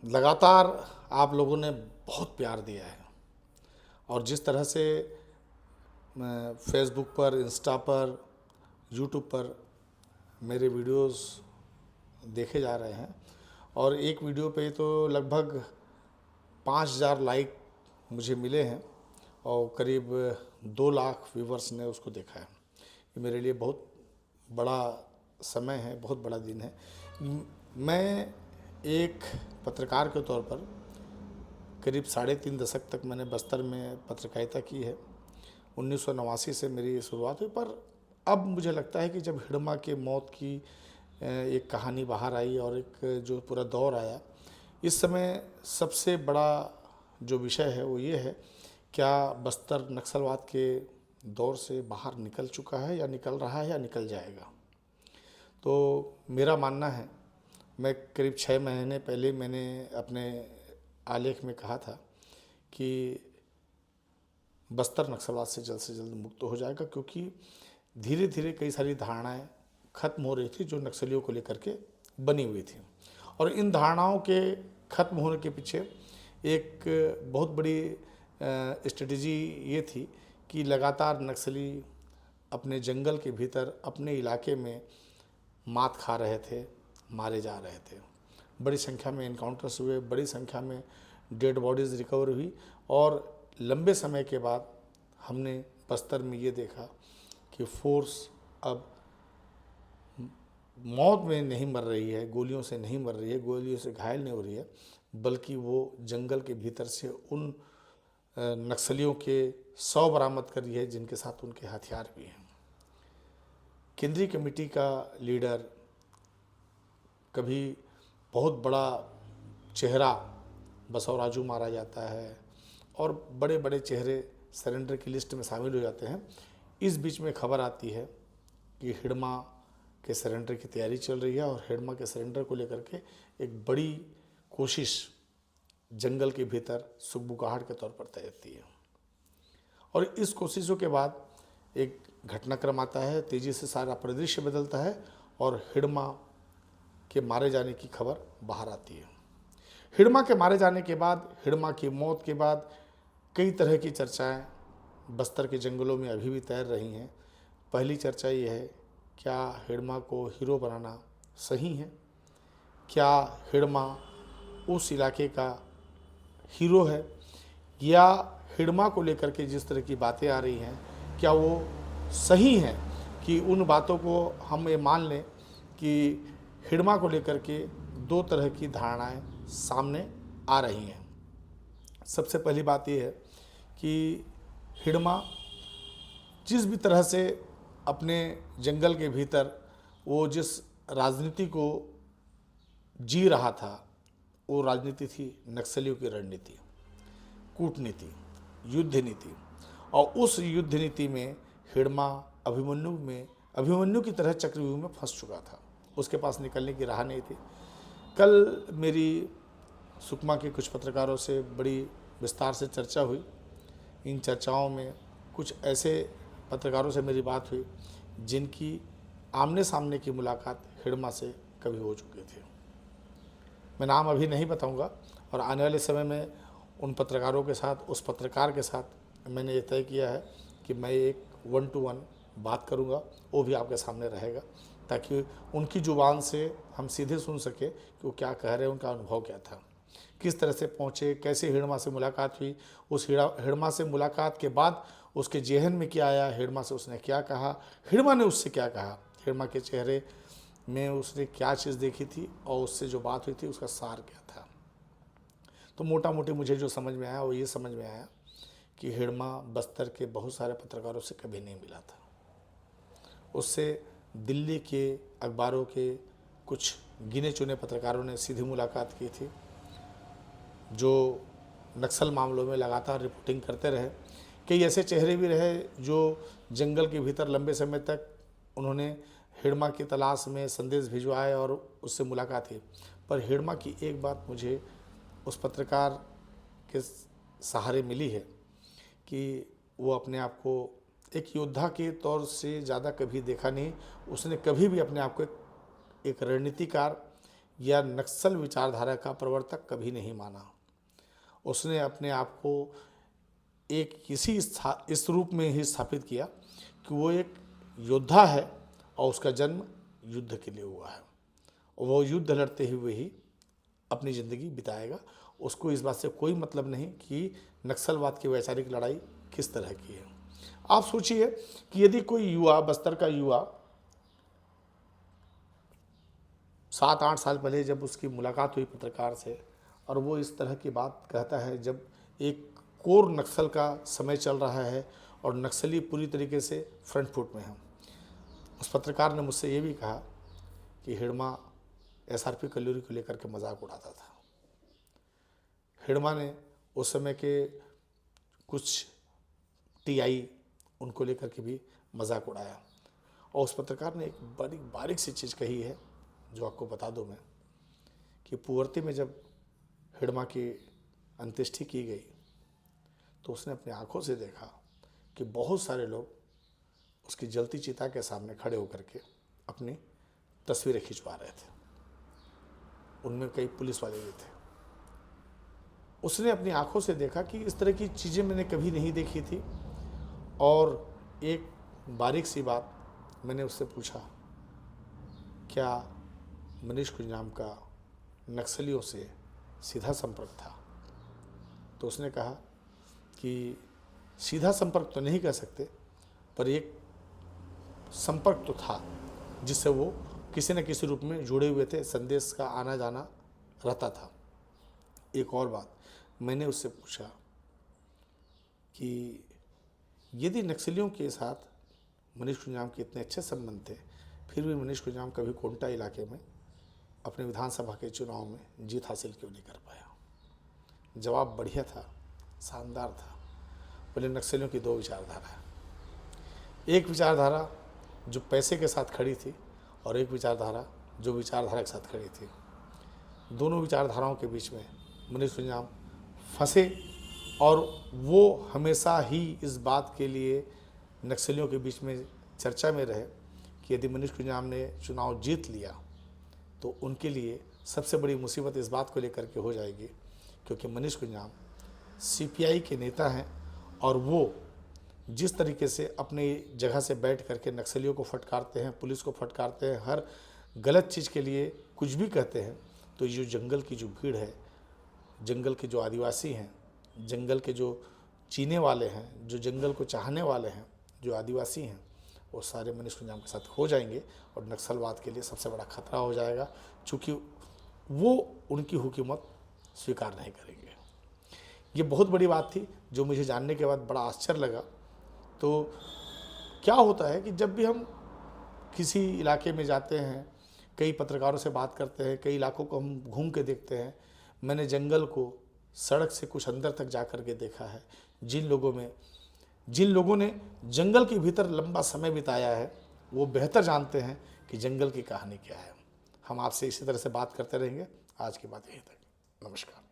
लगातार आप लोगों ने बहुत प्यार दिया है और जिस तरह से फेसबुक पर, इंस्टा पर, यूट्यूब पर मेरे वीडियोस देखे जा रहे हैं और एक वीडियो पे तो लगभग 5,000 लाइक मुझे मिले हैं और करीब 2 लाख व्यूवर्स ने उसको देखा है। ये मेरे लिए बहुत बड़ा समय है, बहुत बड़ा दिन है। मैं एक पत्रकार के तौर पर करीब 3.5 दशक तक मैंने बस्तर में पत्रकारिता की है। 1989 से मेरी शुरुआत हुई, पर अब मुझे लगता है कि जब हिड़मा के मौत की एक कहानी बाहर आई और एक जो पूरा दौर आया, इस समय सबसे बड़ा जो विषय है वो ये है, क्या बस्तर नक्सलवाद के दौर से बाहर निकल चुका है या निकल रहा है या निकल जाएगा। तो मेरा मानना है, मैं करीब 6 महीने पहले मैंने अपने आलेख में कहा था कि बस्तर नक्सलवाद से जल्द मुक्त हो जाएगा, क्योंकि धीरे धीरे कई सारी धारणाएं खत्म हो रही थी जो नक्सलियों को लेकर के बनी हुई थी। और इन धारणाओं के खत्म होने के पीछे एक बहुत बड़ी स्ट्रेटजी ये थी कि लगातार नक्सली अपने जंगल के भीतर अपने इलाके में मात खा रहे थे, मारे जा रहे थे। बड़ी संख्या में इनकाउंटर्स हुए, बड़ी संख्या में डेड बॉडीज़ रिकवर हुई और लंबे समय के बाद हमने बस्तर में ये देखा कि फोर्स अब मौत में नहीं मर रही है, गोलियों से नहीं मर रही है, गोलियों से घायल नहीं हो रही है, बल्कि वो जंगल के भीतर से उन नक्सलियों के 100 बरामद कर रही है जिनके साथ उनके हथियार भी हैं। केंद्रीय कमेटी का लीडर, कभी बहुत बड़ा चेहरा बसवराजू मारा जाता है और बड़े बड़े चेहरे सरेंडर की लिस्ट में शामिल हो जाते हैं। इस बीच में खबर आती है कि हिड़मा के सरेंडर की तैयारी चल रही है और हिड़मा के सरेंडर को लेकर के एक बड़ी कोशिश जंगल के भीतर सुगबुगाहट के तौर पर तय होती है। और इस कोशिशों के बाद एक घटनाक्रम आता है, तेज़ी से सारा परिदृश्य बदलता है और हिड़मा के मारे जाने की खबर बाहर आती है। हिड़मा के मारे जाने के बाद, हिड़मा की मौत के बाद कई तरह की चर्चाएं बस्तर के जंगलों में अभी भी तैर रही हैं। पहली चर्चा ये है, क्या हिड़मा को हीरो बनाना सही है? क्या हिड़मा उस इलाके का हीरो है, या हिड़मा को लेकर के जिस तरह की बातें आ रही हैं क्या वो सही हैं कि उन बातों को हम ये मान लें कि हिड़मा को लेकर के 2 तरह की धारणाएं सामने आ रही हैं। सबसे पहली बात यह है कि हिड़मा जिस भी तरह से अपने जंगल के भीतर वो जिस राजनीति को जी रहा था, वो राजनीति थी नक्सलियों की रणनीति, कूटनीति, युद्ध नीति। और उस युद्ध नीति में हिड़मा अभिमन्यु की तरह चक्रव्यूह में फंस चुका था। उसके पास निकलने की राह नहीं थी। कल मेरी सुकमा के कुछ पत्रकारों से बड़ी विस्तार से चर्चा हुई। इन चर्चाओं में कुछ ऐसे पत्रकारों से मेरी बात हुई जिनकी आमने सामने की मुलाकात हिड़मा से कभी हो चुकी थी। मैं नाम अभी नहीं बताऊंगा और आने वाले समय में उन पत्रकारों के साथ, उस पत्रकार के साथ मैंने ये तय किया है कि मैं एक 1-to-1 बात करूंगा, वो भी आपके सामने रहेगा, ताकि उनकी ज़ुबान से हम सीधे सुन सके कि वो क्या कह रहे हैं, उनका अनुभव क्या था, किस तरह से पहुँचे, कैसे हिड़मा से मुलाकात हुई, उस हिड़मा से मुलाकात के बाद उसके जेहन में क्या आया, हिड़मा से उसने क्या कहा, हिड़मा ने उससे क्या कहा, हिड़मा के चेहरे में उसने क्या चीज़ देखी थी और उससे जो बात हुई थी उसका सार क्या था। तो मोटा मोटी मुझे जो समझ में आया वो ये समझ में आया कि हिड़मा बस्तर के बहुत सारे पत्रकारों से कभी नहीं मिला था। उससे दिल्ली के अखबारों के कुछ गिने चुने पत्रकारों ने सीधी मुलाकात की थी, जो नक्सल मामलों में लगातार रिपोर्टिंग करते रहे। कई ऐसे चेहरे भी रहे जो जंगल के भीतर लंबे समय तक उन्होंने हिड़मा की तलाश में संदेश भिजवाए और उससे मुलाकात की। पर हिड़मा की एक बात मुझे उस पत्रकार के सहारे मिली है कि वो अपने आप को एक योद्धा के तौर से ज़्यादा कभी देखा नहीं। उसने कभी भी अपने आप को एक रणनीतिकार या नक्सल विचारधारा का प्रवर्तक कभी नहीं माना। उसने अपने आप को एक इस रूप में ही स्थापित किया कि वो एक योद्धा है और उसका जन्म युद्ध के लिए हुआ है, और वो युद्ध लड़ते हुए ही अपनी ज़िंदगी बिताएगा। उसको इस बात से कोई मतलब नहीं कि नक्सलवाद की वैचारिक लड़ाई किस तरह की है। आप सोचिए कि यदि कोई युवा, बस्तर का युवा 7-8 साल पहले जब उसकी मुलाकात हुई पत्रकार से, और वो इस तरह की बात कहता है, जब एक कोर नक्सल का समय चल रहा है और नक्सली पूरी तरीके से फ्रंट फुट में है। उस पत्रकार ने मुझसे ये भी कहा कि हिड़मा एसआरपी कल्लूरी को लेकर के मजाक उड़ाता था। हिड़मा ने उस समय के कुछ टीआई उनको लेकर के भी मजाक उड़ाया, और उस पत्रकार ने एक बड़ी बारीक सी चीज़ कही है जो आपको बता दूं मैं, कि पुअर्ती में जब हिड़मा की अंत्येष्टि की गई तो उसने अपनी आंखों से देखा कि बहुत सारे लोग उसकी जलती चिता के सामने खड़े होकर के अपनी तस्वीरें खिंचवा रहे थे। उनमें कई पुलिस वाले भी थे। उसने अपनी आंखों से देखा कि इस तरह की चीज़ें मैंने कभी नहीं देखी थी। और एक बारीक सी बात मैंने उससे पूछा, क्या मनीष कुंजाम का नक्सलियों से सीधा संपर्क था? तो उसने कहा कि सीधा संपर्क तो नहीं कह सकते, पर एक संपर्क तो था जिससे वो किसी न किसी रूप में जुड़े हुए थे, संदेश का आना जाना रहता था। एक और बात मैंने उससे पूछा कि यदि नक्सलियों के साथ मनीष कुंजाम के इतने अच्छे संबंध थे, फिर भी मनीष कुंजाम कभी कोंटा इलाके में अपने विधानसभा के चुनाव में जीत हासिल क्यों नहीं कर पाया? जवाब बढ़िया था, शानदार था। बोले नक्सलियों की दो विचारधारा है, एक विचारधारा जो पैसे के साथ खड़ी थी और एक विचारधारा जो विचारधारा के साथ खड़ी थी। दोनों विचारधाराओं के बीच में मनीष कुंजाम फंसे, और वो हमेशा ही इस बात के लिए नक्सलियों के बीच में चर्चा में रहे कि यदि मनीष कुंजाम ने चुनाव जीत लिया तो उनके लिए सबसे बड़ी मुसीबत इस बात को लेकर के हो जाएगी, क्योंकि मनीष कुंजाम सीपीआई के नेता हैं और वो जिस तरीके से अपने जगह से बैठ करके नक्सलियों को फटकारते हैं, पुलिस को फटकारते हैं, हर गलत चीज़ के लिए कुछ भी कहते हैं, तो ये जंगल की जो भीड़ है, जंगल के जो आदिवासी हैं, जंगल के जो जीने वाले हैं, जो जंगल को चाहने वाले हैं, जो आदिवासी हैं, वो सारे मनीष कुंजाम के साथ हो जाएंगे और नक्सलवाद के लिए सबसे बड़ा खतरा हो जाएगा, चूँकि वो उनकी हुकूमत स्वीकार नहीं करेंगे। ये बहुत बड़ी बात थी जो मुझे जानने के बाद बड़ा आश्चर्य लगा। तो क्या होता है कि जब भी हम किसी इलाके में जाते हैं, कई पत्रकारों से बात करते हैं, कई इलाकों को हम घूम के देखते हैं। मैंने जंगल को सड़क से कुछ अंदर तक जा कर के देखा है। जिन लोगों ने जंगल के भीतर लंबा समय बिताया है, वो बेहतर जानते हैं कि जंगल की कहानी क्या है। हम आपसे इसी तरह से बात करते रहेंगे। आज की बात यहीं तक। नमस्कार।